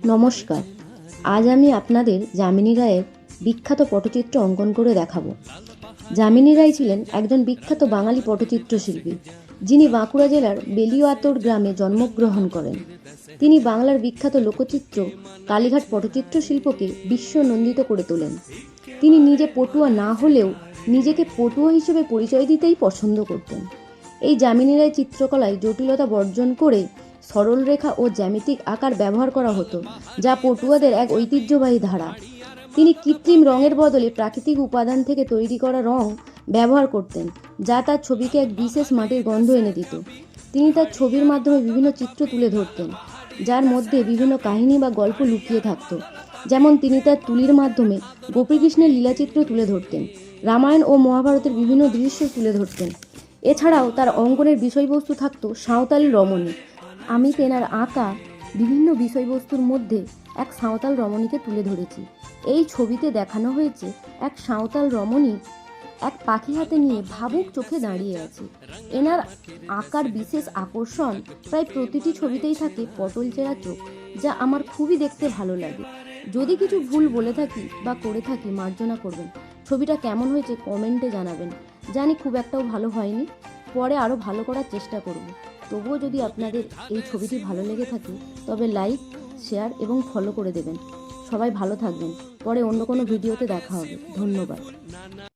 নমস্কার। আজ আমি আপনাদের যামিনী রায়ের বিখ্যাত পটচিত্র অঙ্কন করে দেখাবো। যামিনী রায় ছিলেন একজন বিখ্যাত বাঙালি পটচিত্র শিল্পী, যিনি বাঁকুড়া জেলার বেলিয়াতোড় গ্রামে জন্মগ্রহণ করেন। তিনি বাংলার বিখ্যাত লোকচিত্র কালীঘাট পটচিত্র শিল্পকে বিশ্বনন্দিত করে তোলেন। তিনি নিজে পটুয়া না হলেও নিজেকে পটুয়া হিসেবে পরিচয় দিতেই পছন্দ করতেন। এই যামিনী রায় চিত্রকলায় জটিলতা বর্জন করে সরল রেখা ও জ্যামিতিক আকার ব্যবহার করা হতো, যা পটুয়াদের এক ঐতিহ্যবাহী ধারা। তিনি কৃত্রিম রঙের বদলে প্রাকৃতিক উপাদান থেকে তৈরি করা রং ব্যবহার করতেন, যা তার ছবিকে এক বিশেষ মাটির গন্ধ এনে দিত। তিনি তার ছবির মাধ্যমে বিভিন্ন চিত্র তুলে ধরতেন, যার মধ্যে বিভিন্ন কাহিনী বা গল্প লুকিয়ে থাকত। যেমন তিনি তার তুলির মাধ্যমে গোপীকৃষ্ণের লীলাচিত্র তুলে ধরতেন, রামায়ণ ও মহাভারতের বিভিন্ন দৃশ্য তুলে ধরতেন। এছাড়াও তার অঙ্কনের বিষয়বস্তু থাকত সাঁওতালি রমণী। আমি তেনার আঁকা বিভিন্ন বিষয়বস্তুর মধ্যে এক সাঁওতাল রমণীকে তুলে ধরেছি। এই ছবিতে দেখানো হয়েছে এক সাঁওতাল রমণী এক পাখি হাতে নিয়ে ভাবুক চোখে দাঁড়িয়ে আছে। এনার আঁকার বিশেষ আকর্ষণ প্রায় প্রতিটি ছবিতেই থাকে পটল চেরা চোখ, যা আমার খুবই দেখতে ভালো লাগে। যদি কিছু ভুল বলে থাকি বা করে থাকি মার্জনা করবেন। ছবিটা কেমন হয়েছে কমেন্টে জানাবেন। জানি খুব একটাও ভালো হয়নি, পরে আরও ভালো করার চেষ্টা করব। তবুও যদি আপনাদের এই ছবিটি ভালো লেগে থাকে তবে লাইক, শেয়ার এবং ফলো করে দেবেন। সবাই ভালো থাকবেন। পরে অন্য কোনো ভিডিওতে দেখা হবে। ধন্যবাদ।